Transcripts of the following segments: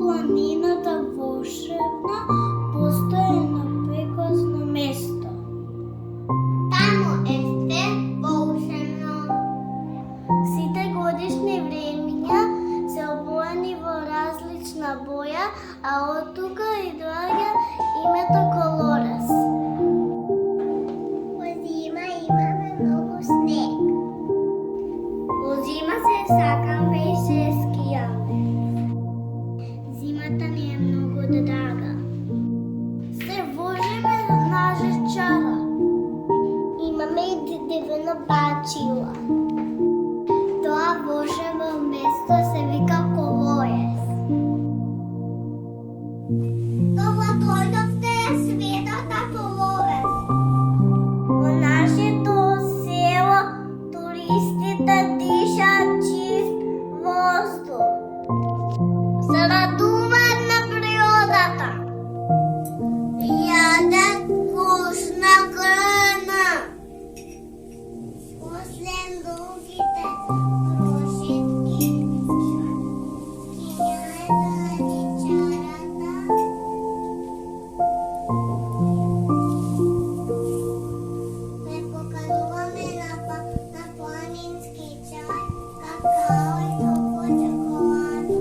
планината волшебна постои едно прекрасно место. Таму е се волшебно. Сите годишни времиња се обоени во различна боја, а од тука и доаѓа името Колорас. Во зима имаме многу снег. Во зима се сакаме и се скијаме. Зимата ни е многу драга. Се возиме на жечара. Имаме и дедевено бачила. Тоа волшебно место се вика Колорас. Кога дојдовте светот на Колорас? Во нашето село туристите дишат чист воздух. Се радуваат на природата. Јадат вкусна храна. После лугите прошетки скијаат на чичарата. Ме покануваме на планински чај, какао и топла чоколада.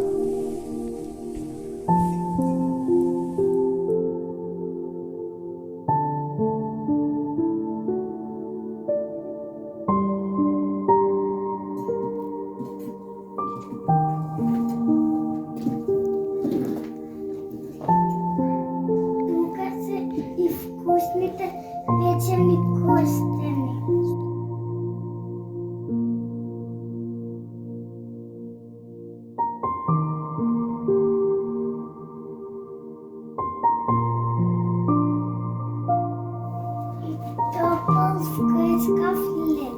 Тука се и вкусните печени костени. И топъл скръскав лед.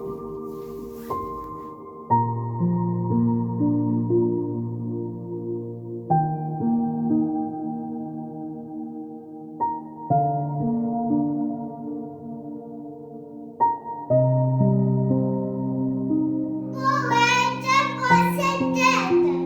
Повече посетете ни.